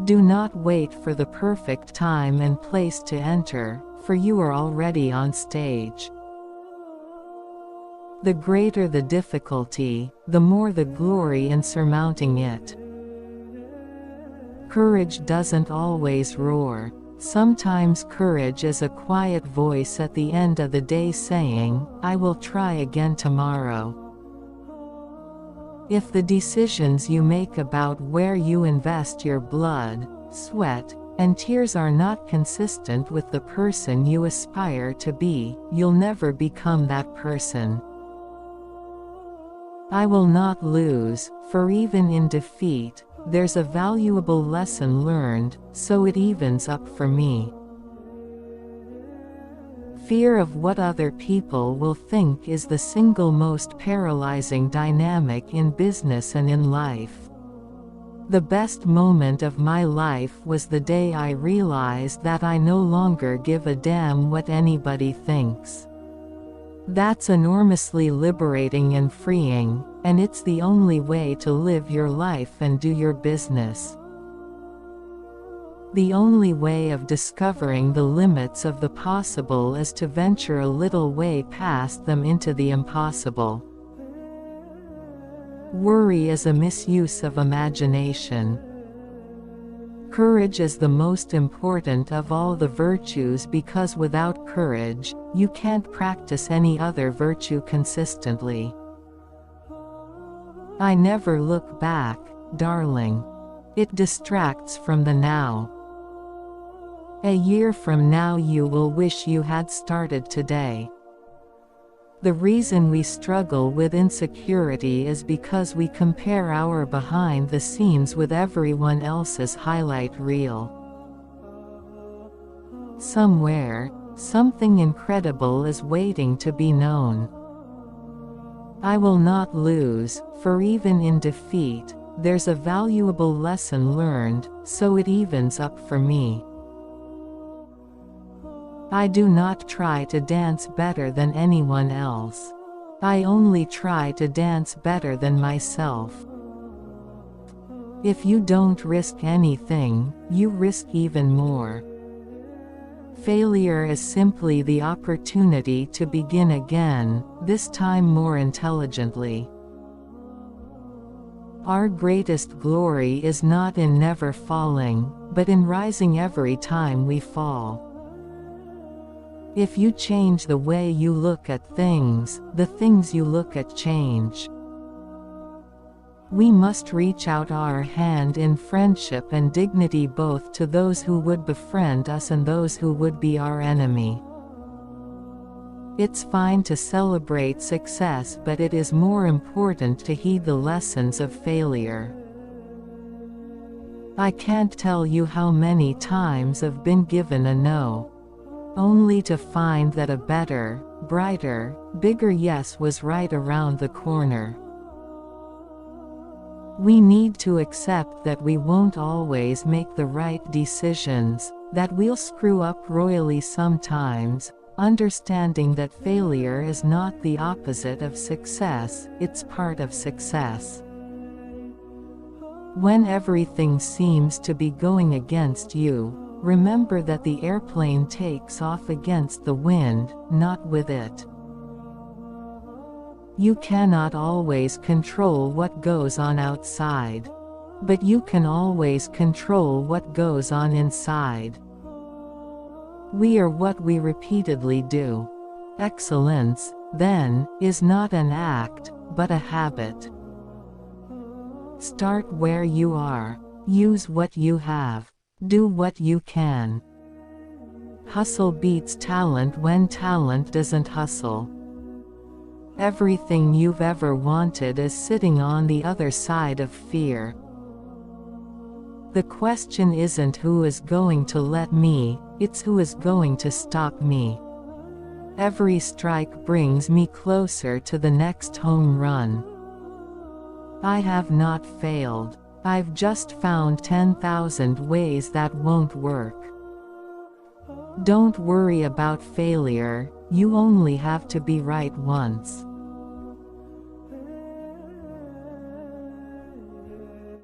Do not wait for the perfect time and place to enter, for you are already on stage. The greater the difficulty, the more the glory in surmounting it. Courage doesn't always roar. Sometimes courage is a quiet voice at the end of the day saying, "I will try again tomorrow." If the decisions you make about where you invest your blood, sweat, and tears are not consistent with the person you aspire to be, you'll never become that person. I will not lose, for even in defeat, there's a valuable lesson learned, so it evens up for me. Fear of what other people will think is the single most paralyzing dynamic in business and in life. The best moment of my life was the day I realized that I no longer give a damn what anybody thinks. That's enormously liberating and freeing, and it's the only way to live your life and do your business. The only way of discovering the limits of the possible is to venture a little way past them into the impossible. Worry is a misuse of imagination. Courage is the most important of all the virtues because without courage, you can't practice any other virtue consistently. I never look back, darling. It distracts from the now. A year from now you will wish you had started today. The reason we struggle with insecurity is because we compare our behind the scenes with everyone else's highlight reel. Somewhere, something incredible is waiting to be known. I will not lose, for even in defeat, there's a valuable lesson learned, so it evens up for me. I do not try to dance better than anyone else. I only try to dance better than myself. If you don't risk anything, you risk even more. Failure is simply the opportunity to begin again, this time more intelligently. Our greatest glory is not in never falling, but in rising every time we fall. If you change the way you look at things, the things you look at change. We must reach out our hand in friendship and dignity both to those who would befriend us and those who would be our enemy. It's fine to celebrate success, but it is more important to heed the lessons of failure. I can't tell you how many times I've been given a no, only to find that a better, brighter, bigger yes was right around the corner. We need to accept that we won't always make the right decisions, that we'll screw up royally sometimes, understanding that failure is not the opposite of success, it's part of success. When everything seems to be going against you, remember that the airplane takes off against the wind, not with it. You cannot always control what goes on outside. But you can always control what goes on inside. We are what we repeatedly do. Excellence, then, is not an act, but a habit. Start where you are. Use what you have. Do what you can. Hustle beats talent when talent doesn't hustle. Everything you've ever wanted is sitting on the other side of fear. The question isn't who is going to let me, it's who is going to stop me. Every strike brings me closer to the next home run. I have not failed. I've just found 10,000 ways that won't work. Don't worry about failure, you only have to be right once.